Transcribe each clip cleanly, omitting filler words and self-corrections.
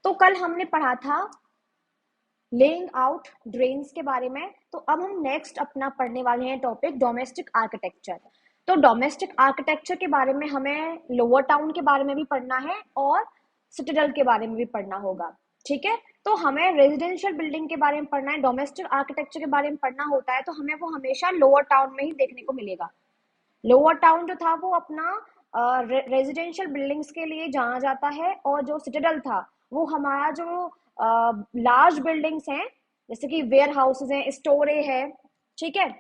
तो कल हमने पढ़ा था लेइंग आउट ड्रेन्स के बारे में। तो अब हम नेक्स्ट अपना पढ़ने वाले हैं टॉपिक डोमेस्टिक आर्किटेक्चर। तो डोमेस्टिक आर्किटेक्चर के बारे में हमें लोअर टाउन के बारे में भी पढ़ना है और सिटाडेल के बारे में भी पढ़ना होगा। ठीक है, तो हमें रेजिडेंशियल बिल्डिंग के बारे में पढ़ना है, डोमेस्टिक आर्किटेक्चर के बारे में पढ़ना होता है, तो हमें वो हमेशा लोअर टाउन में ही देखने को मिलेगा। लोअर टाउन जो था वो अपना रेजिडेंशियल बिल्डिंग्स के लिए जाना जाता है, और जो सिटाडेल था वो हमारा जो लार्ज बिल्डिंग्स हैं, जैसे कि वेयर हाउसेज हैं, स्टोरे है, ठीक है,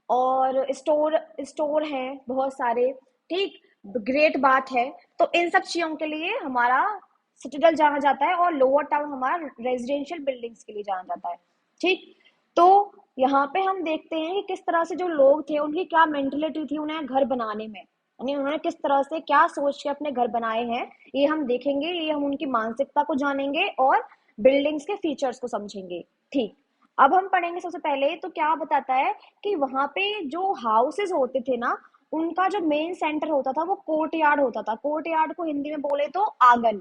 और स्टोर हैं बहुत सारे, ठीक, ग्रेट बात है। तो इन सब चीजों के लिए हमारा सिटाडेल जाना जाता है, और लोअर टाउन हमारा रेजिडेंशियल बिल्डिंग्स के लिए जाना जाता है। ठीक, तो यहाँ पे हम देखते हैं कि किस तरह से जो लोग थे उनकी क्या मेंटेलिटी थी उन्हें घर बनाने में, यानी उन्होंने किस तरह से क्या सोच के अपने घर बनाए हैं, ये हम देखेंगे, ये हम उनकी मानसिकता को जानेंगे और बिल्डिंग्स के फीचर्स को समझेंगे। ठीक, अब हम पढ़ेंगे सबसे पहले तो क्या बताता है कि वहां पे जो हाउसेस होते थे ना, उनका जो मेन सेंटर होता था वो कोर्ट यार्ड होता था। कोर्ट यार्ड को हिंदी में बोले तो आंगन।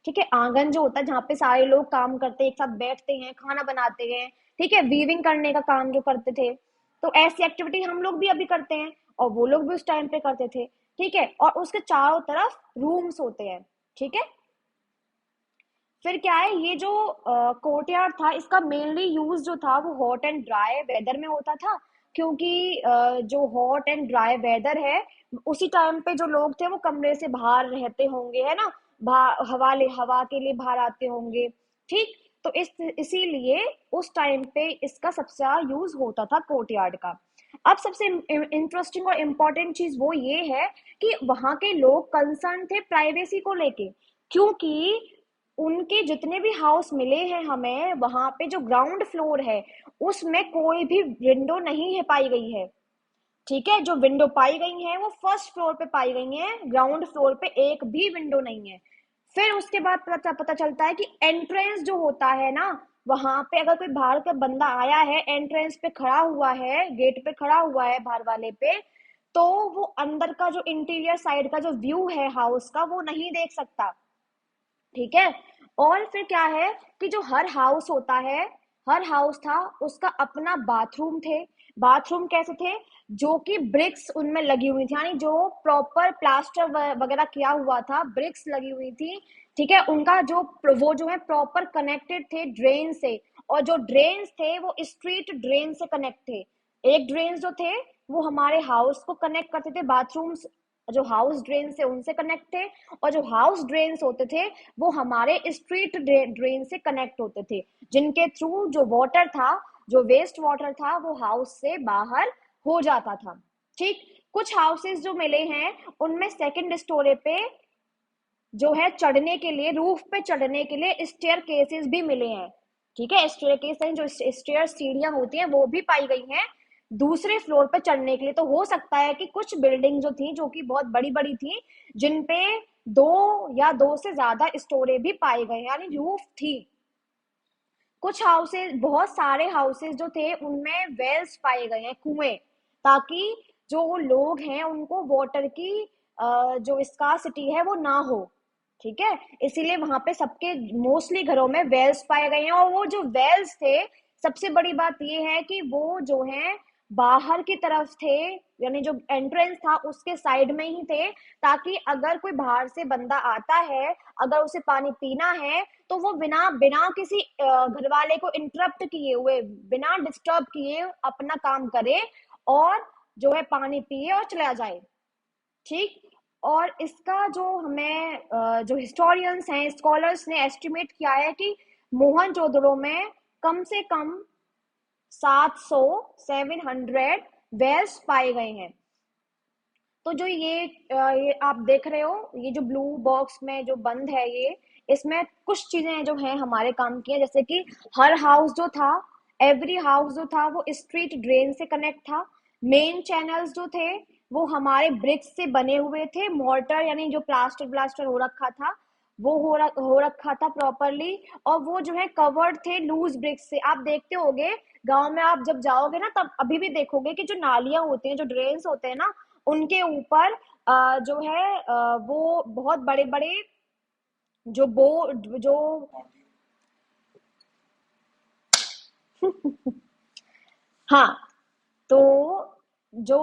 ठीक है, आंगन जो होता है जहाँ पे सारे लोग काम करते हैं, एक साथ बैठते हैं, खाना बनाते हैं, ठीक है, वीविंग करने का काम जो करते थे, तो ऐसी एक्टिविटी हम लोग भी अभी करते हैं और वो लोग भी उस टाइम पे करते थे। ठीक है, और उसके चारों तरफ रूम्स होते हैं। ठीक है, फिर क्या है, ये जो कोर्टयार्ड था इसका मेनली यूज जो था वो हॉट एंड ड्राई वेदर में होता था, क्योंकि जो हॉट एंड ड्राई वेदर है उसी टाइम पे जो लोग थे वो कमरे से बाहर रहते होंगे, है ना, हवा के लिए बाहर आते होंगे। ठीक, तो इसीलिए उस टाइम पे इसका सबसे ज्यादा यूज होता था कोर्टयार्ड का। अब सबसे इंटरेस्टिंग और इम्पोर्टेंट चीज वो ये है कि वहां के लोग कंसर्न थे प्राइवेसी को लेके, क्योंकि उनके जितने भी हाउस मिले हैं हमें, वहां पे जो ग्राउंड फ्लोर है उसमें कोई भी विंडो नहीं है पाई गई है। ठीक है, जो विंडो पाई गई है वो फर्स्ट फ्लोर पे पाई गई है, ग्राउंड फ्लोर पे एक भी विंडो नहीं है। फिर उसके बाद पता चलता है कि एंट्रेंस जो होता है ना, वहां पे अगर कोई बाहर का बंदा आया है, एंट्रेंस पे खड़ा हुआ है, गेट पे खड़ा हुआ है बाहर वाले पे, तो वो अंदर का जो इंटीरियर साइड का जो व्यू है हाउस का वो नहीं देख सकता। ठीक है, और फिर क्या है कि जो हर हाउस होता है, हर हाउस था उसका अपना बाथरूम थे। बाथरूम कैसे थे, जो कि ब्रिक्स उनमें लगी हुई थी, यानी जो प्रॉपर प्लास्टर वगैरह किया हुआ था, ब्रिक्स लगी हुई थी। ठीक है, उनका जो वो जो है प्रॉपर कनेक्टेड थे ड्रेन से, और जो ड्रेन्स थे वो स्ट्रीट ड्रेन से कनेक्ट थे। एक ड्रेन जो थे वो हमारे हाउस को कनेक्ट करते थे, बाथरूम्स जो हाउस ड्रेन से उनसे कनेक्ट थे, और जो हाउस ड्रेन्स होते थे वो हमारे स्ट्रीट ड्रेन से कनेक्ट होते थे, जिनके थ्रू जो वाटर था, जो वेस्ट वाटर था, वो हाउस से बाहर हो जाता था। ठीक, कुछ हाउसेस जो मिले हैं उनमें सेकंड स्टोरी पे जो है चढ़ने के लिए, रूफ पे चढ़ने के लिए स्टेयर केसेस भी मिले हैं। ठीक है, स्टेयर केस हैं, जो स्टेयर सीढ़ियां होती हैं वो भी पाई गई हैं दूसरे फ्लोर पे चढ़ने के लिए। तो हो सकता है कि कुछ बिल्डिंग जो थी, जो कि बहुत बड़ी बड़ी थी, जिनपे दो या दो से ज्यादा स्टोरे भी पाए गए, यानी रूफ थी। कुछ हाउसेस, बहुत सारे हाउसेस जो थे उनमें वेल्स पाए गए हैं, कुएं, ताकि जो लोग हैं उनको वाटर की जो स्कार्सिटी है वो ना हो। ठीक है, इसीलिए वहां पे सबके मोस्टली घरों में वेल्स पाए गए हैं, और वो जो वेल्स थे, सबसे बड़ी बात ये है कि वो जो है बाहर की तरफ थे, यानी जो एंट्रेंस था उसके साइड में ही थे, ताकि अगर कोई बाहर से बंदा आता है, अगर उसे पानी पीना है, तो वो बिना बिना किसी घर वाले को इंटरप्ट किए हुए, बिना डिस्टर्ब किए अपना काम करे, और जो है पानी पिए और चला जाए। ठीक, और इसका जो हमें जो हिस्टोरियंस हैं, स्कॉलर्स ने एस्टिमेट किया है कि मोहनजोदड़ो में कम से कम 700 700 वेल्स पाए गए हैं। तो जो ये आप देख रहे हो, ये जो ब्लू बॉक्स में जो बंद है, ये इसमें कुछ चीजें जो हैं हमारे काम की है, जैसे कि हर हाउस जो था, एवरी हाउस जो था वो स्ट्रीट ड्रेन से कनेक्ट था। मेन चैनल्स जो थे वो हमारे ब्रिक्स से बने हुए थे, मॉर्टर यानी जो प्लास्टर ब्लास्टर हो रखा था वो हो रखा था प्रॉपरली, और वो जो है कवर्ड थे लूज ब्रिक्स से। आप देखते होगे गांव में, आप जब जाओगे ना तब अभी भी देखोगे कि जो नालियां होती हैं, जो ड्रेन्स होते हैं ना, उनके ऊपर जो है वो बहुत बड़े बड़े जो बो जो हाँ, तो जो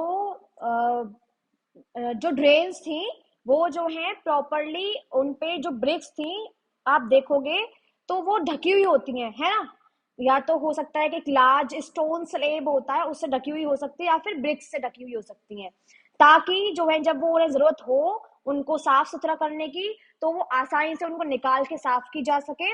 जो ड्रेन्स थी वो जो है प्रॉपरली उन पे जो ब्रिक्स थी, आप देखोगे तो वो ढकी हुई होती हैं, है ना। या तो हो सकता है कि एक लार्ज स्टोन स्लेब होता है उससे ढकी हुई हो सकती है, या फिर ब्रिक्स से ढकी हुई हो सकती हैं, ताकि जो है जब वो उन्हें जरूरत हो उनको साफ सुथरा करने की, तो वो आसानी से उनको निकाल के साफ की जा सके।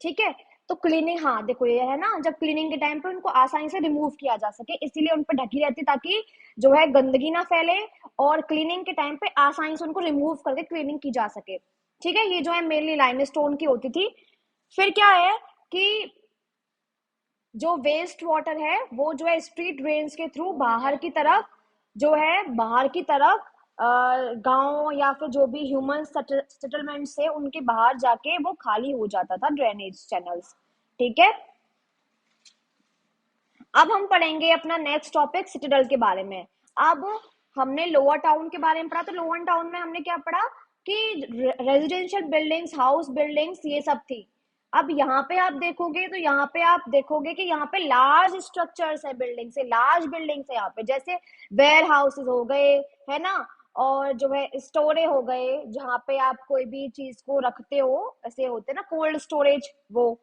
ठीक है, तो क्लीनिंग, हाँ देखो ये है ना, जब क्लीनिंग के टाइम पे उनको आसानी से रिमूव किया जा सके, इसीलिए उन पर ढकी रहती, ताकि जो है गंदगी ना फैले, और क्लीनिंग के टाइम पे आसानी से उनको रिमूव करके क्लीनिंग की जा सके। ठीक है, ये जो है मेनली लाइमस्टोन की होती थी। फिर क्या है कि जो वेस्ट वाटर है वो जो है स्ट्रीट ड्रेन्स के थ्रू बाहर की तरफ, जो है बाहर की तरफ गांव या फिर जो भी ह्यूमन सेटलमेंट से उनके बाहर जाके वो खाली हो जाता था ड्रेनेज चैनल्स। ठीक है, अब हम पढ़ेंगे अपना नेक्स्ट टॉपिक सिटाडेल के बारे में। अब हमने लोअर टाउन के बारे में पढ़ा, तो लोअर टाउन में हमने क्या पढ़ा कि रेजिडेंशियल बिल्डिंग्स, हाउस बिल्डिंग्स ये सब थी। अब यहाँ पे आप देखोगे तो यहाँ पे आप देखोगे कि यहाँ पे लार्ज स्ट्रक्चर्स है, बिल्डिंग से लार्ज बिल्डिंग्स है यहाँ पे, जैसे वेयर हाउसेस हो गए, है ना, और जो है स्टोरे हो गए जहाँ पे आप कोई भी चीज को रखते हो, ऐसे होते हैं ना कोल्ड स्टोरेज, वो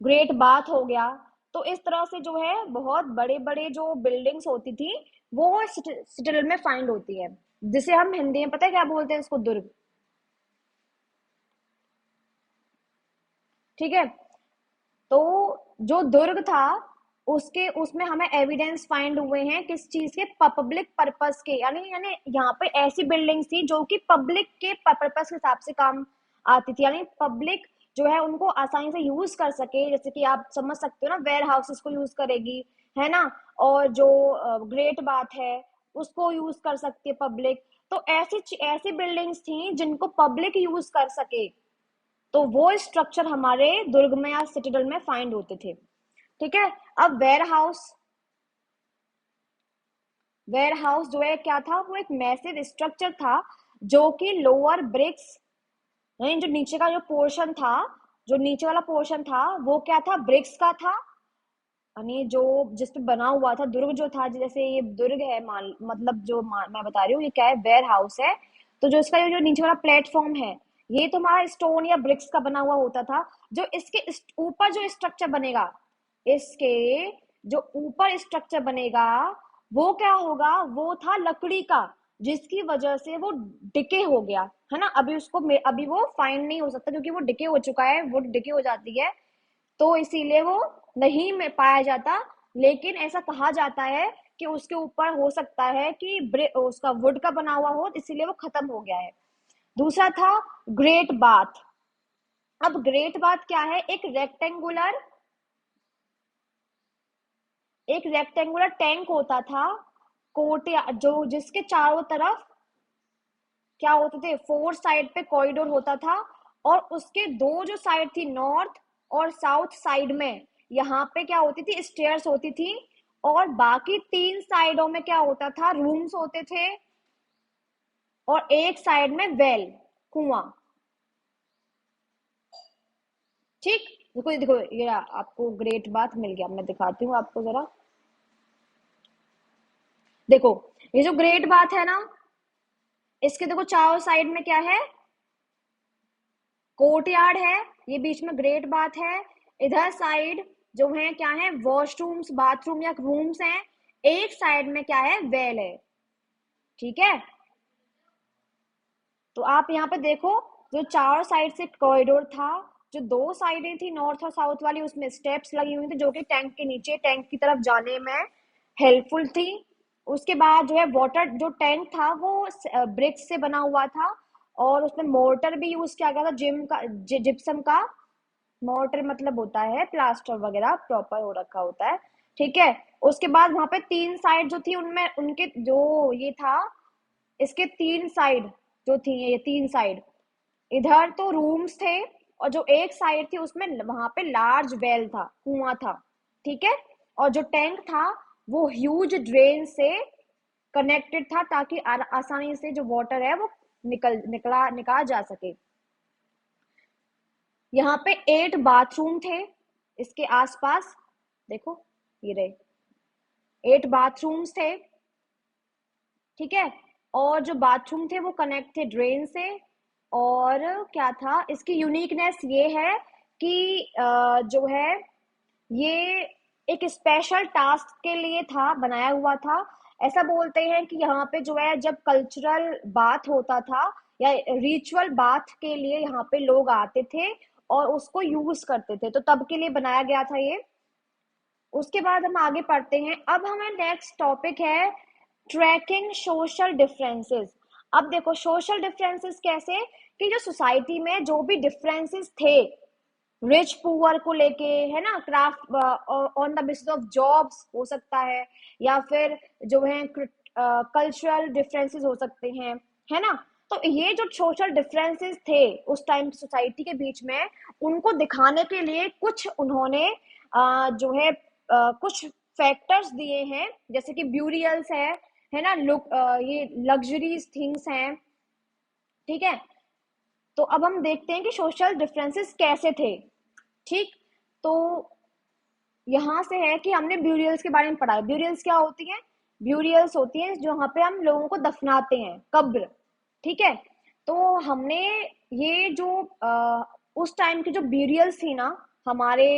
ग्रेट बाथ हो गया। तो इस तरह से जो है बहुत बड़े बड़े जो बिल्डिंग्स होती थी वो सिटिल में फाइंड होती है, जिसे हम हिंदी में पता है क्या बोलते हैं, इसको दुर्ग। ठीक है, तो जो दुर्ग था उसके उसमें हमें एविडेंस फाइंड हुए हैं किस चीज के, पब्लिक पर्पस के, यानी यानी यहाँ पे ऐसी बिल्डिंग्स थी जो कि पब्लिक के पर्पस के हिसाब से काम आती थी, यानी पब्लिक जो है उनको आसानी से यूज कर सके, जैसे कि आप समझ सकते हो ना वेयर हाउसेस को यूज करेगी, है ना, और जो ग्रेट बात है उसको यूज कर सकती है पब्लिक। तो ऐसी ऐसी बिल्डिंग्स थी जिनको पब्लिक यूज कर सके, तो वो स्ट्रक्चर हमारे दुर्ग में या सिटीडल में फाइंड होते थे। ठीक है, अब वेयर हाउस जो है क्या था, वो एक मैसिव स्ट्रक्चर था जो कि लोअर ब्रिक्स, यानी जो नीचे का जो पोर्शन था, जो नीचे वाला पोर्शन था वो क्या था, ब्रिक्स का था, यानी जो जिस पे बना हुआ था दुर्ग जो था, जैसे ये दुर्ग है मान, मतलब जो मैं बता रही हूँ ये क्या है, वेयर हाउस है, तो जो इसका ये जो नीचे वाला प्लेटफॉर्म है ये तुम्हारा स्टोन या ब्रिक्स का बना हुआ होता था। जो इसके ऊपर जो स्ट्रक्चर बनेगा, इसके जो ऊपर स्ट्रक्चर बनेगा वो क्या होगा, वो था लकड़ी का, जिसकी वजह से वो डिके हो गया, है ना। अभी उसको अभी वो फाइंड नहीं हो सकता क्योंकि वो डिके हो चुका है, वो डिके हो जाती है, तो इसीलिए वो नहीं में पाया जाता। लेकिन ऐसा कहा जाता है कि उसके ऊपर हो सकता है कि उसका वुड का बना हुआ हो, इसीलिए वो खत्म हो गया है। दूसरा था ग्रेट बाथ। अब ग्रेट बाथ क्या है, एक रेक्टेंगुलर टैंक होता था, कोर्ट जो जिसके चारों तरफ क्या होते थे, फोर साइड पे कॉरिडोर होता था, और उसके दो जो साइड थी नॉर्थ और साउथ साइड में, यहाँ पे क्या होती थी, स्टेयर्स होती थी, और बाकी तीन साइडों में क्या होता था, रूम्स होते थे, और एक साइड में वेल, कुआं। ठीक, देखो देखो ये आपको ग्रेट बात मिल गया, मैं दिखाती हूँ आपको जरा। देखो ये जो ग्रेट बात है ना, इसके देखो चारों साइड में क्या है, कोर्टयार्ड है, ये बीच में ग्रेट बात है, इधर साइड जो है क्या है, वॉशरूम्स, बाथरूम या रूम्स हैं, एक साइड में क्या है, वेल है। ठीक है, तो आप यहाँ पे देखो, जो चार साइड से कॉरिडोर था, जो दो साइडें थी नॉर्थ और साउथ वाली, उसमें स्टेप्स लगी हुई थी जो कि टैंक के नीचे टैंक की तरफ जाने में हेल्पफुल थी। उसके बाद जो है वाटर जो टैंक था वो ब्रिक्स से बना हुआ था, और उसमें मोर्टर भी यूज किया गया था, जिप्सम का। मोर्टर मतलब होता है प्लास्टर वगैरह प्रॉपर हो रखा होता है। ठीक है, उसके बाद वहां पे तीन साइड जो थी उनमें उनके जो ये था, इसके तीन साइड जो थी, ये तीन साइड, इधर तो रूम्स थे, और जो एक साइड थी उसमें वहां पे लार्ज वेल था, कुआं था। ठीक है, और जो टैंक था वो ह्यूज ड्रेन से कनेक्टेड था, ताकि आसानी से जो वाटर है वो निकला जा सके। यहाँ पे 8 बाथरूम थे इसके आसपास, देखो ये रहे 8 बाथरूम्स थे, ठीक है। और जो बाथरूम थे वो कनेक्ट थे ड्रेन से। और क्या था इसकी यूनिकनेस, ये है कि जो है ये एक स्पेशल टास्क के लिए था, बनाया हुआ था। ऐसा बोलते हैं कि यहाँ पे जो है जब कल्चरल बात होता था या रिचुअल बात के लिए यहाँ पे लोग आते थे और उसको यूज करते थे, तो तब के लिए बनाया गया था ये। उसके बाद हम आगे पढ़ते हैं। अब हमें नेक्स्ट टॉपिक है ट्रैकिंग सोशल डिफरेंसेस। अब देखो सोशल डिफरेंसेस कैसे, कि जो सोसाइटी में जो भी डिफरेंसेस थे रिच पुअर को लेके, है ना, craft on the basis of jobs हो सकता है, या फिर जो है कल्चरल डिफरेंसेस हो सकते हैं, है ना। तो ये जो सोशल डिफरेंसेस थे उस टाइम सोसाइटी के बीच में, उनको दिखाने के लिए कुछ उन्होंने जो है कुछ फैक्टर्स दिए हैं, जैसे कि ब्यूरियल्स है ना, लुक, ये लग्जरीज थिंग्स हैं, ठीक है। तो अब हम देखते हैं कि सोशल डिफरेंसेस कैसे थे, ठीक। तो यहाँ से है कि हमने ब्यूरियल्स के बारे में पढ़ा है। ब्यूरियल्स क्या होती हैं? ब्यूरियल्स होती हैं जहाँ पे हम लोगों को दफनाते हैं, कब्र, ठीक है। तो हमने ये जो उस टाइम की जो ब्यूरियल्स थी ना हमारे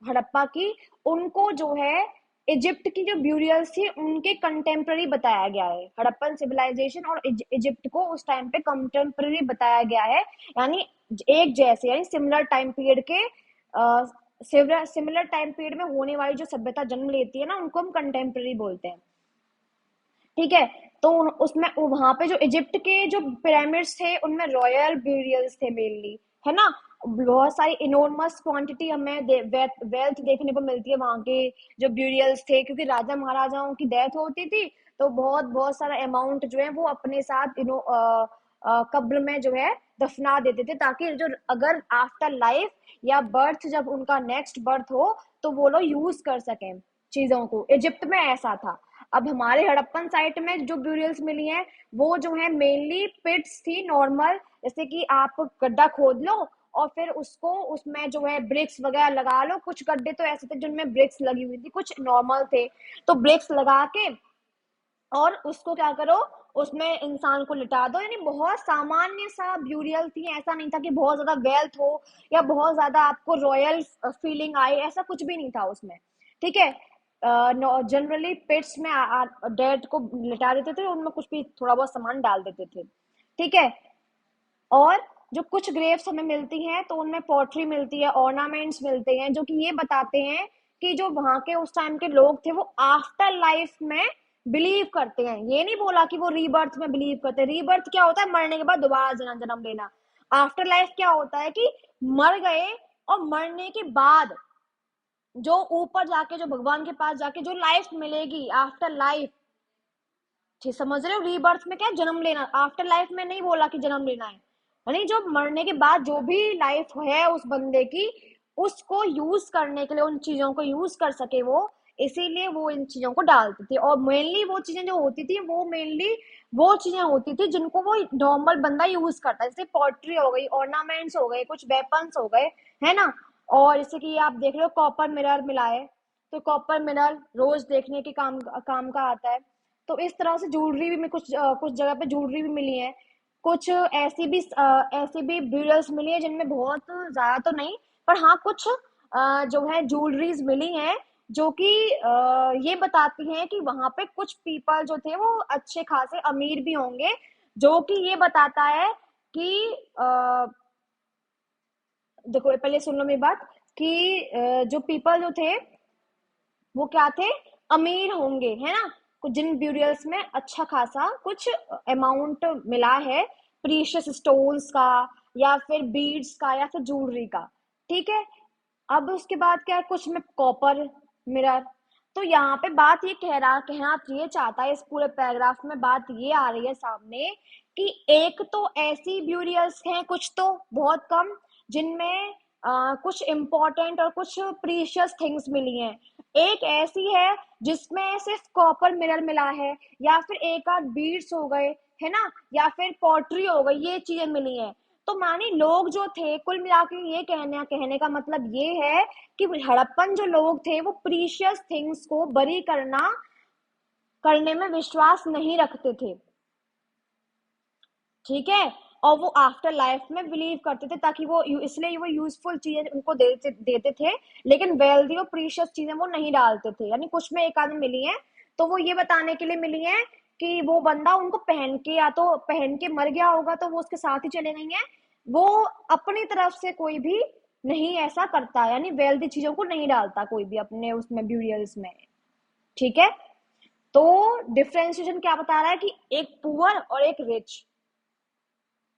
हड़प्पा की, उनको जो है इजिप्ट की जो ब्यूरियल्स थी उनके कंटेम्प्ररी बताया गया है। हड़प्पन सिविलाइजेशन और इजिप्ट को उस टाइम पे कंटेम्प्ररी बताया गया है, यानी एक जैसे, यानी सिमिलर टाइम पीरियड के सिमिलर टाइम पीरियड में होने वाली जो सभ्यता जन्म लेती है ना, उनको हम कंटेम्प्ररी बोलते हैं, ठीक है। तो उसमें वहां पे जो इजिप्ट के जो पिरामिड्स थे उनमें रॉयल ब्यूरियल्स थे मेनली, है ना। बहुत सारी इनोर्मस क्वांटिटी हमें वेल्थ देखने को मिलती है वहां के जो ब्यूरियल्स थे, क्योंकि राजा महाराजाओं की डेथ होती थी तो बहुत बहुत सारा अमाउंट जो है वो अपने साथ कब्र में जो है दफना देते थे, ताकि जो अगर आफ्टर लाइफ या बर्थ जब उनका नेक्स्ट बर्थ हो तो वो लोग यूज कर सकें चीजों को। इजिप्ट में ऐसा था। अब हमारे हड़प्पन साइट में जो ब्यूरियल्स मिली हैं वो जो है मेनली पिट्स थी नॉर्मल, जैसे कि आप गड्ढा खोद लो और फिर उसको उसमें जो है ब्रिक्स वगैरह लगा लो। कुछ गड्ढे तो ऐसे थे जिनमें ब्रिक्स लगी हुई थी, कुछ नॉर्मल थे, तो ब्रिक्स लगा के और उसको क्या करो, उसमें इंसान को लिटा दो। यानी बहुत सामान्य सा ब्यूरियल थी, ऐसा नहीं था कि बहुत ज्यादा वेल्थ हो या बहुत ज्यादा आपको रॉयल फीलिंग आए, ऐसा कुछ भी नहीं था उसमें, ठीक है। जनरली पेट्स में डेड को लिटा देते थे, उनमें कुछ भी थोड़ा बहुत सामान डाल देते थे, ठीक है। और जो कुछ ग्रेव्स हमें मिलती हैं तो उनमें पोट्री मिलती है, ऑर्नामेंट्स मिलते हैं, जो कि ये बताते हैं कि जो वहां के उस टाइम के लोग थे वो आफ्टर लाइफ में बिलीव करते हैं। ये नहीं बोला कि वो रीबर्थ में बिलीव करते हैं। रीबर्थ क्या होता है? मरने के बाद दोबारा जन्म जन्म लेना। आफ्टर लाइफ क्या होता है कि मर गए और मरने के बाद जो ऊपर जाके, जो भगवान के पास जाके जो लाइफ मिलेगी आफ्टर लाइफ, ठीक समझ रहे हो? रीबर्थ में क्या जन्म लेना, आफ्टर लाइफ में नहीं बोला कि जन्म लेना है, यानी जो मरने के बाद जो भी लाइफ है उस बंदे की, उसको यूज करने के लिए, उन चीजों को यूज कर सके वो, इसीलिए वो इन चीजों को डालती थी। और मेनली वो चीजें जो होती थी वो मेनली वो चीजें होती थी जिनको वो नॉर्मल बंदा यूज करता है, जैसे पॉटरी हो गई, ऑर्नामेंट्स हो गए, कुछ वेपन्स हो गए, है ना। और जैसे कि आप देख रहे हो कॉपर मिरर मिला है, तो कॉपर मिरर रोज देखने के काम का आता है। तो इस तरह से ज्वेलरी भी, कुछ जगह पे ज्वेलरी भी मिली है। कुछ ऐसी भी ब्यूरल्स मिली है जिनमें बहुत ज्यादा तो नहीं, पर हाँ कुछ जो है ज्वेलरीज मिली हैं जो कि ये बताती हैं कि वहां पे कुछ पीपल जो थे वो अच्छे खासे अमीर भी होंगे, जो कि ये बताता है कि देखो पहले सुन लो मेरी बात, कि जो पीपल जो थे वो क्या थे, अमीर होंगे, है ना। कुछ जिन ब्यूरियल्स में अच्छा खासा कुछ अमाउंट मिला है प्रीशियस स्टोन्स का या फिर बीड्स का या फिर ज्वेलरी का, ठीक है। अब उसके बाद क्या है, कुछ में कॉपर मिरर। तो यहाँ पे बात ये कहना ये चाहता है, इस पूरे पैराग्राफ में बात ये आ रही है सामने कि एक तो ऐसी ब्यूरियल्स हैं, कुछ तो बहुत कम, जिनमें कुछ इम्पोर्टेंट और कुछ प्रीशियस थिंग्स मिली हैं। एक ऐसी है जिसमें सिर्फ कॉपर मिरर मिला है, या फिर एक आध बीड्स हो गए, है ना, या फिर पॉटरी हो गई, ये चीजें मिली हैं। तो मानी लोग जो थे, कुल मिला के ये कहने का मतलब ये है कि हड़प्पन जो लोग थे वो प्रीशियस थिंग्स को बरी करने में विश्वास नहीं रखते थे, ठीक है। और वो आफ्टर लाइफ में बिलीव करते थे, ताकि वो इसलिए वो यूजफुल चीजें उनको देते थे, लेकिन वेल्दी और प्रीशियस चीजें वो नहीं डालते थे। यानी कुछ में एक आदमी मिली है तो वो ये बताने के लिए मिली है कि वो बंदा उनको पहन के या तो पहन के मर गया होगा तो वो उसके साथ ही चले गई है। वो अपनी तरफ से कोई भी नहीं ऐसा करता, यानी वेल्दी चीजों को नहीं डालता कोई भी अपने उसमें ब्यूरियल्स में, ठीक है। तो डिफरेंशिएशन क्या बता रहा है कि एक पुअर और एक रिच,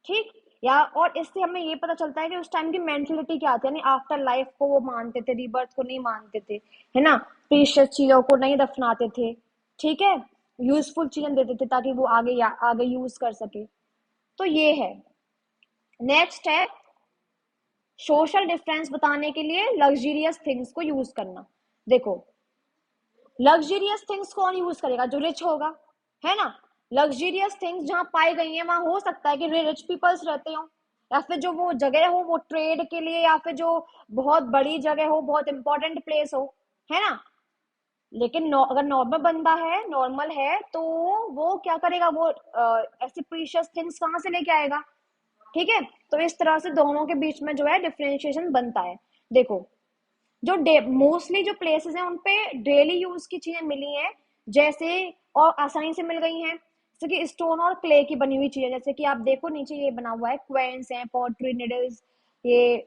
ठीक। या और इससे हमें ये पता चलता है कि उस टाइम की मेंटलिटी क्या थी, यानी आफ्टर लाइफ को वो मानते थे, रीबर्थ को नहीं मानते थे, है ना। प्रीशियस चीजों को नहीं दफनाते थे, ठीक है। यूजफुल चीजें देते थे ताकि वो आगे यूज कर सके। तो ये है। नेक्स्ट है सोशल डिफरेंस बताने के लिए लग्जरियस थिंग्स को यूज करना। देखो, लग्जरियस थिंग्स कौन यूज करेगा? जो रिच होगा, है ना। लग्जरियस थिंग्स जहां पाई गई हैं वहां हो सकता है कि रिच पीपल्स रहते हो, या फिर जो वो जगह हो वो ट्रेड के लिए, या फिर जो बहुत बड़ी जगह हो, बहुत इंपॉर्टेंट प्लेस हो, है ना। लेकिन अगर नॉर्मल बंदा है, नॉर्मल है, तो वो क्या करेगा? वो ऐसी प्रीशियस थिंग्स कहाँ से लेके आएगा? ठीक है। तो इस तरह से दोनों के बीच में जो है डिफरेंशिएशन बनता है। देखो, जो मोस्टली जो प्लेसेस हैं उन पे डेली यूज की चीजें मिली हैं, जैसे और आसानी से मिल गई हैं, जैसे कि स्टोन और क्ले की बनी हुई चीजें। जैसे कि आप देखो नीचे ये बना हुआ है, क्वेंस हैं, पॉटरी निडल्स, ये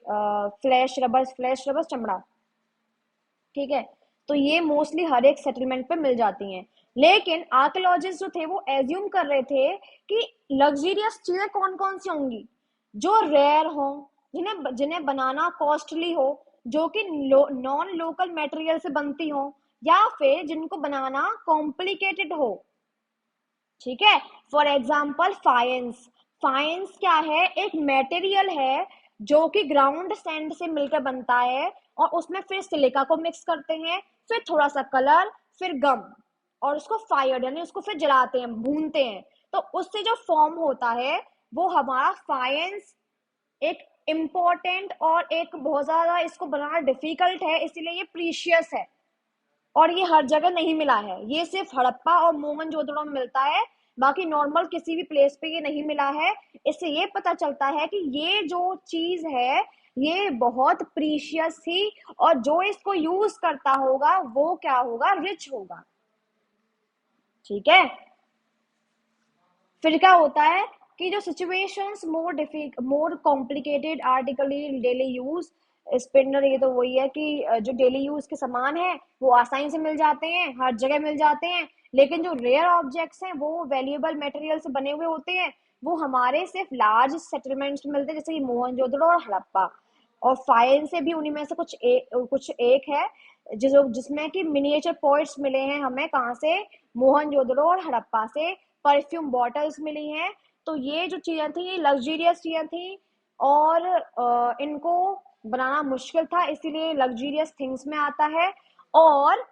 फ्लैश रबर्स चमड़ा, ठीक है। तो ये मोस्टली हर एक सेटलमेंट पे मिल जाती हैं। लेकिन आर्कियोलॉजिस्ट जो थे वो एज्यूम कर रहे थे कि लग्जरियस चीजें कौन कौन सी होंगी? जो रेयर हो, जिन्हें जिन्हें बनाना कॉस्टली हो, जो कि नॉन लोकल मटेरियल से बनती हो, या फिर जिनको बनाना कॉम्प्लिकेटेड हो, ठीक है। For example फाइंस। फाइंस क्या है? एक मटेरियल है जो कि ग्राउंड सैंड से मिलकर बनता है, और उसमें फिर सिलिका को मिक्स करते हैं, फिर थोड़ा सा कलर, फिर गम, और उसको फायर यानी उसको फिर जलाते हैं, भूनते हैं। तो उससे जो फॉर्म होता है वो हमारा फाइंस एक इम्पोर्टेंट और एक बहुत ज्यादा, इसको बनाना डिफिकल्ट है, इसीलिए ये प्रीशियस है। और ये हर जगह नहीं मिला है, ये सिर्फ हड़प्पा और मोहनजोदड़ो में मिलता है, बाकी नॉर्मल किसी भी प्लेस पे ये नहीं मिला है। इससे ये पता चलता है कि ये जो चीज है ये बहुत प्रीशियस थी, और जो इसको यूज करता होगा वो क्या होगा? रिच होगा, ठीक है। फिर क्या होता है कि जो सिचुएशंस मोर कॉम्प्लिकेटेड आर्टिकली डेली यूज स्पिनर, ये तो वही है कि जो डेली यूज के सामान है वो आसानी से मिल जाते हैं, हर जगह मिल जाते हैं। लेकिन जो रेयर ऑब्जेक्ट्स हैं वो वैल्यूएबल मटेरियल से बने हुए होते हैं, वो हमारे सिर्फ लार्ज सेटलमेंट्स में मिलते हैं, जैसे कि मोहनजोदड़ो और हड़प्पा। और फाइन से भी उन्हीं में से कुछ एक है जिसमें कि मिनिएचर पॉइंट्स मिले हैं हमें, कहाँ से? मोहनजोदड़ो और हड़प्पा से। परफ्यूम बॉटल्स मिली हैं। तो ये जो चीजें थी ये लग्जरियस चीजें थी, और इनको बनाना मुश्किल था, इसीलिए लग्जरियस थिंग्स में आता है। और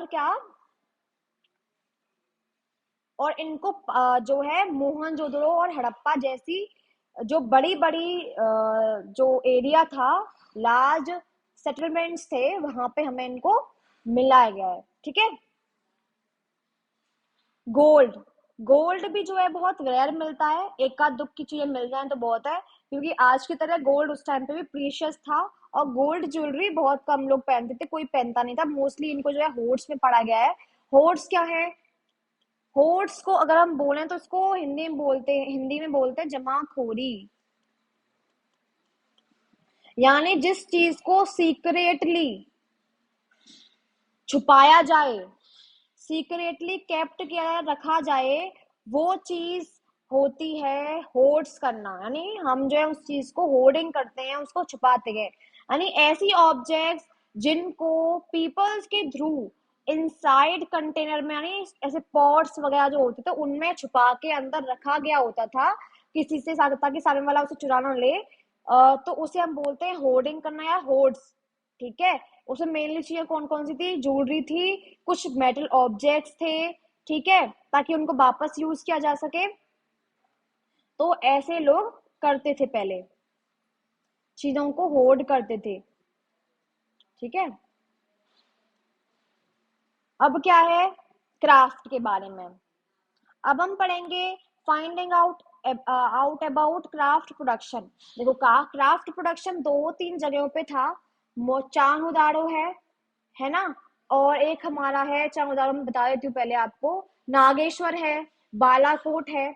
क्या, और इनको जो है मोहनजोदड़ो और हड़प्पा जैसी जो बड़ी बड़ी जो एरिया था, लार्ज सेटलमेंट्स थे, वहां पे हमें इनको मिलाया गया है, ठीक है। गोल्ड। गोल्ड भी जो है बहुत रेयर मिलता है, एक आध दुख की चीजें मिल जाए तो बहुत है, क्योंकि आज की तरह गोल्ड उस टाइम पे भी प्रीशियस था। और गोल्ड ज्वेलरी बहुत कम लोग पहनते थे, कोई पहनता नहीं था, मोस्टली इनको जो है होर्ड्स में पढ़ा गया है। होर्ड्स क्या है? होर्ड्स को अगर हम बोलें तो इसको हिंदी में बोलते हैं जमाखोरी। यानी जिस चीज को सीक्रेटली छुपाया जाए, सीक्रेटली केप्ट किया रखा जाए, वो चीज होती है होर्ड्स करना। यानी हम जो है उस चीज को होर्डिंग करते हैं, उसको छुपाते हैं। यानी ऐसी ऑब्जेक्ट्स जिनको पीपल्स के थ्रू इनसाइड कंटेनर में, यानी ऐसे पॉट्स वगैरह जो होते थे उनमें छुपा के अंदर रखा गया होता था किसी से, ताकि सामने वाला उसे चुरा ना ले। तो उसे हम बोलते हैं होर्डिंग करना या होर्ड्स, ठीक है। उसमें मेनली चीजें कौन कौन सी थी? ज्वेलरी थी, कुछ मेटल ऑब्जेक्ट्स थे, ठीक है, ताकि उनको वापस यूज किया जा सके। तो ऐसे लोग करते थे पहले, चीजों को होर्ड करते थे। ठीक है, अब क्या है क्राफ्ट के बारे में। अब हम पढ़ेंगे finding out about craft production. देखो क्राफ्ट प्रोडक्शन दो तीन जगहों पे था। चांगुदारो है ना, और एक हमारा है, चांगुदारो में बता देती हूँ पहले आपको, नागेश्वर है, बालाकोट है,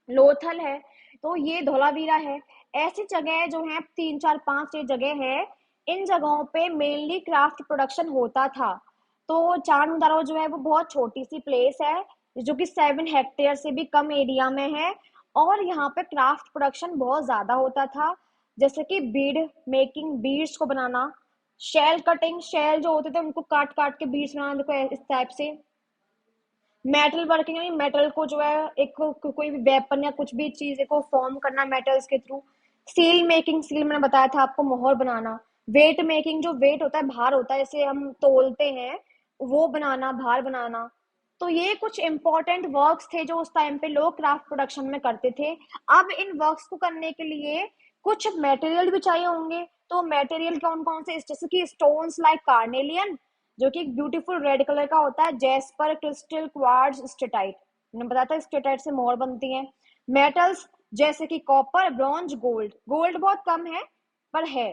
लोथल है, तो ये धोलावीरा है। ऐसी जगह जो है तीन चार पांच ये जगह है, इन जगहों पे मेनली क्राफ्ट प्रोडक्शन होता था। तो चांगुदारो जो है वो बहुत छोटी सी प्लेस है, जो कि 7 हेक्टेयर से भी कम एरिया में है, और यहाँ पे क्राफ्ट प्रोडक्शन बहुत ज्यादा होता था। जैसे कि बीड मेकिंग, बीड्स को बनाना, शेल कटिंग, शेल जो होते थे उनको काट काट के बीड्स बनाना, देखो इस टाइप से। मेटल वर्किंग यानी मेटल को जो है एक कोई भी वेपन या कुछ भी चीज को फॉर्म करना मेटल्स के थ्रू। सील मेकिंग, सील मैंने बताया था आपको, मोहर बनाना। वेट मेकिंग, जो वेट होता है, भार होता है, जैसे हम तोलते हैं, वो बनाना, भार बनाना। तो ये कुछ इंपॉर्टेंट वर्क्स थे जो उस टाइम पे लोग क्राफ्ट प्रोडक्शन में करते थे। अब इन वर्क्स को करने के लिए कुछ मटेरियल भी चाहिए होंगे। तो मटेरियल कौन कौन से, जैसे कि स्टोन्स लाइक कार्नेलियन, जो कि एक ब्यूटीफुल रेड कलर का होता है, जेस्पर, क्रिस्टल, क्वार्ट्ज, स्टेटाइट। मैंने बताया था स्टेटाइट से मोहर बनती है। मेटल्स जैसे कि कॉपर, ब्रॉन्ज, गोल्ड। गोल्ड बहुत कम है पर है।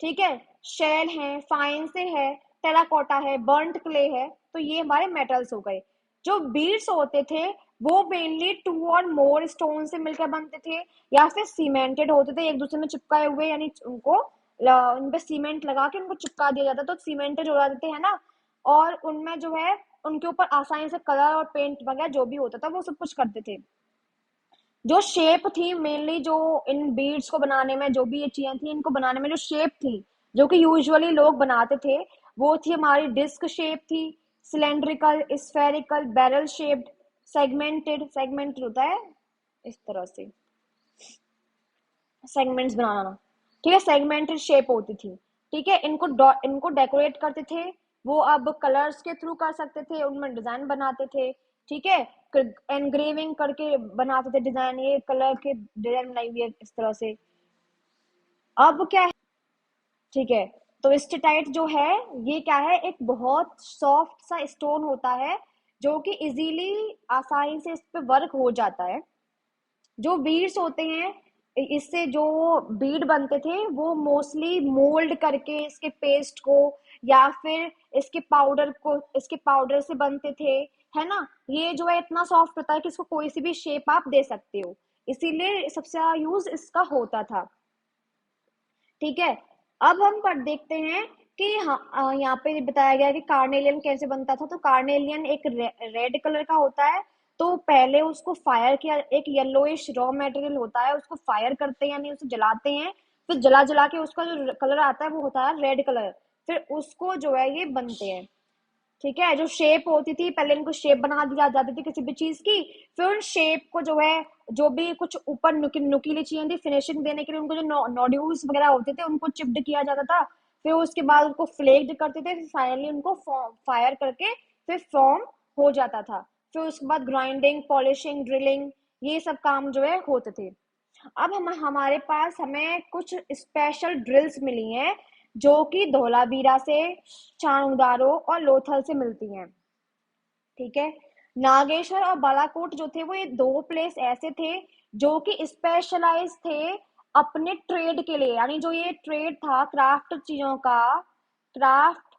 ठीक है, शेल है, फाइन से है, टेराकोटा है, बर्न्ट क्ले है। तो ये हमारे मेटल्स हो गए। जो बीड्स होते थे वो मेनली 2 और मोर स्टोन से मिलकर बनते थे, या फिर सीमेंटेड होते थे, एक दूसरे में चिपकाए हुए, यानी उनको उन पे सीमेंट लगा के उनको चिपका दिया जाता, तो सीमेंटेड हो जाते थे, है ना। और उनमें जो है उनके ऊपर आसानी से कलर और पेंट वगैरह जो भी होता था वो सब कुछ करते थे। जो शेप थी मेनली, जो इन बीड्स को बनाने में, जो भी ये चीजें थी इनको बनाने में जो शेप थी, जो कि यूजुअली लोग बनाते थे, वो थी हमारी डिस्क शेप थी, cylindrical, spherical, barrel shaped, segmented. Segmented होता है इस तरह से, सेगमेंट्स बनाना। ठीक है, सेगमेंटेड शेप होती थी। ठीक है, इनको डेकोरेट करते थे। वो अब कलर्स के थ्रू कर सकते थे, उनमें डिजाइन बनाते थे। ठीक है, एनग्रेविंग करके बनाते थे डिजाइन, ये कलर के डिजाइन बनाई हुई है इस तरह से। अब क्या है, ठीक है, तो स्टेटाइट जो है ये क्या है, एक बहुत सॉफ्ट सा स्टोन होता है, जो कि इजीली, आसानी से इस पे वर्क हो जाता है। जो बीड्स होते हैं, इससे जो बीड बनते थे वो मोस्टली मोल्ड करके इसके पेस्ट को, या फिर इसके पाउडर से बनते थे, है ना। ये जो है इतना सॉफ्ट होता है कि इसको कोई सी भी शेप आप दे सकते हो, इसीलिए सबसे ज्यादा यूज इसका होता था। ठीक है, अब हम पर देखते हैं कि हाँ, यहाँ पे बताया गया कि कार्नेलियन कैसे बनता था। तो कार्नेलियन एक रेड कलर का होता है। तो पहले उसको फायर किया, एक येलोइश रॉ मटेरियल होता है, उसको फायर करते हैं यानी उसे जलाते हैं, फिर जला जला के उसका जो कलर आता है वो होता है रेड कलर। फिर उसको जो है ये बनते हैं। ठीक है, जो शेप होती थी पहले, इनको शेप बना दी जाती थी किसी भी चीज की, फिर उन शेप को जो है, जो भी कुछ ऊपर नुकीली चीजें थी फिनिशिंग देने के लिए, उनको जो नोड्यूल्स वगैरह होते थे उनको चिप्ड किया जाता था। फिर उसके बाद उनको फ्लेक्ड करते थे, फिर फाइनली उनको फायर करके फिर फॉर्म हो जाता था। फिर उसके बाद ग्राइंडिंग, पॉलिशिंग, ड्रिलिंग, ये सब काम जो है होते थे। अब हमारे पास हमें कुछ स्पेशल ड्रिल्स मिली हैं, जो कि धोलावीरा से, चांगदारो और लोथल से मिलती हैं। ठीक है, नागेश्वर और बालाकोट जो थे वो ये दो प्लेस ऐसे थे जो कि स्पेशलाइज थे अपने ट्रेड के लिए, यानी जो ये ट्रेड था क्राफ्ट चीजों का, क्राफ्ट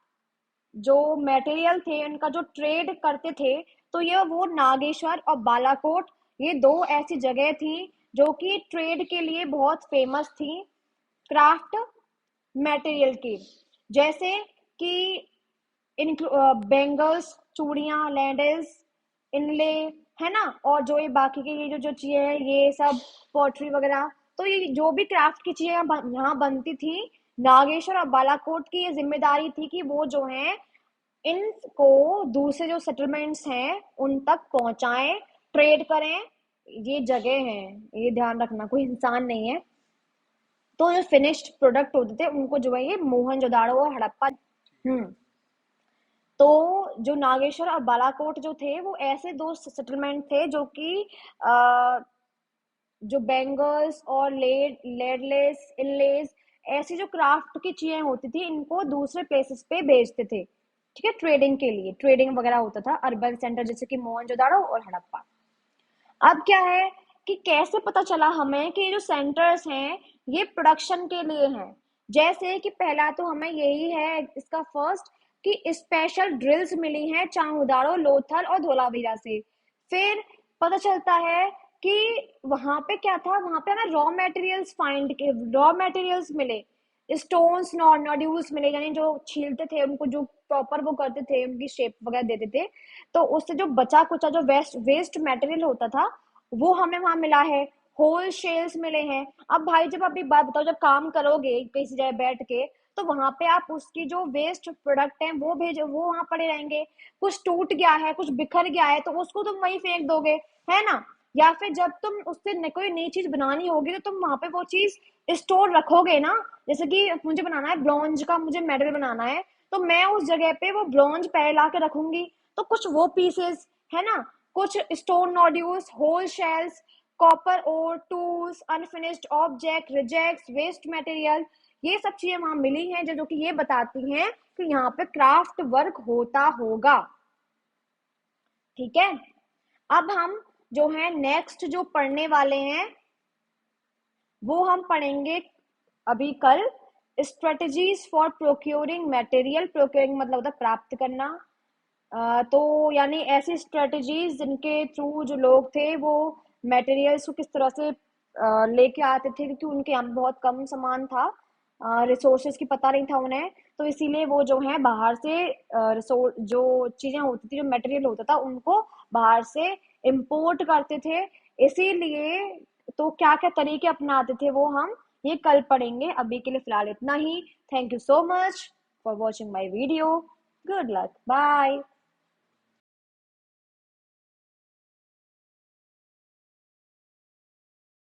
जो मटेरियल थे उनका जो ट्रेड करते थे, तो ये वो नागेश्वर और बालाकोट, ये दो ऐसी जगह थी जो कि ट्रेड के लिए बहुत फेमस थी क्राफ्ट मटेरियल की। जैसे कि बेंगल्स, चूड़ियां, लैंडल्स, इनले, है ना, और जो ये बाकी के ये जो चीजें हैं ये सब, पॉटरी वगैरह। तो ये जो भी क्राफ्ट की चीजें यहाँ बनती थी, नागेश्वर और बालाकोट की ये जिम्मेदारी थी कि वो जो है इनको दूसरे जो सेटलमेंट्स हैं उन तक पहुंचाएं, ट्रेड करें। ये जगह है, ये ध्यान रखना, कोई इंसान नहीं है। तो जो फिनिश्ड प्रोडक्ट होते थे उनको जो है ये मोहनजोदाड़ो और हड़प्पा। हम्म, तो जो नागेश्वर और बालाकोट जो थे वो ऐसे दो सेटलमेंट थे जो कि जो बैंगल्स और लेडलेस इनलेस, ऐसी जो क्राफ्ट की चीजें होती थी, इनको दूसरे प्लेसेस पे भेजते थे, ठीक है, ट्रेडिंग के लिए, ट्रेडिंग वगैरह होता था अर्बन सेंटर जैसे कि मोहनजोदाड़ो और हड़प्पा। अब क्या है कि कैसे पता चला हमें कि ये जो सेंटर्स हैं ये प्रोडक्शन के लिए हैं। जैसे कि पहला तो हमें यही है इसका फर्स्ट, कि स्पेशल ड्रिल्स मिली हैं चाहुदारो, लोथल और धोलावीरा से। फिर पता चलता है कि वहां पे क्या था, वहां पे हमें रॉ मटेरियल्स मिले, स्टोन्स नॉड्यूल्स मिले, यानी जो छीलते थे उनको, जो प्रॉपर वो करते थे, उनकी शेप वगैरह देते थे, तो उससे जो बचा कुचा जो वेस्ट वेस्ट मटेरियल होता था वो हमें वहां मिला है। होल शेल्स मिले हैं। अब भाई जब अभी बात बताओ, जब काम करोगे किसी जगह बैठ के, तो वहां पे आप उसकी जो वेस्ट प्रोडक्ट है वो भेजो, वो वहां पड़े रहेंगे। कुछ टूट गया है, कुछ बिखर गया है, तो उसको तुम वहीं फेंक दोगे, है ना। या फिर जब तुम उससे कोई नई चीज बनानी होगी तो तुम वहां पे वो चीज स्टोर रखोगे ना। जैसे कि मुझे बनाना है ब्रॉन्ज का, मुझे मेडल बनाना है, तो मैं उस जगह पे वो ब्रॉन्ज पहले ला के रखूंगी। तो कुछ वो पीसेस, है ना, कुछ stone nodules, whole shells, copper ore, tools, unfinished object, rejects, waste material, ये सब चीजें वहां मिली हैं जो कि ये बताती हैं कि यहाँ पे क्राफ्ट वर्क होता होगा। ठीक है। अब हम जो है नेक्स्ट जो पढ़ने वाले हैं वो हम पढ़ेंगे अभी कल, strategies for procuring material. Procuring मतलब होता है प्राप्त करना। तो यानी ऐसी स्ट्रेटजीज जिनके थ्रू जो लोग थे वो मटेरियल्स को किस तरह से लेके आते थे, क्योंकि उनके यहाँ बहुत कम सामान था, रिसोर्सेज की पता नहीं था उन्हें, तो इसीलिए वो जो है बाहर से रिसोर्स जो चीजें होती थी, जो मटेरियल होता था, उनको बाहर से इंपोर्ट करते थे। इसीलिए तो क्या क्या तरीके अपनाते थे वो हम ये कल पढ़ेंगे। अभी के लिए फिलहाल इतना ही। Thank you so much for watching my video. Good luck, bye.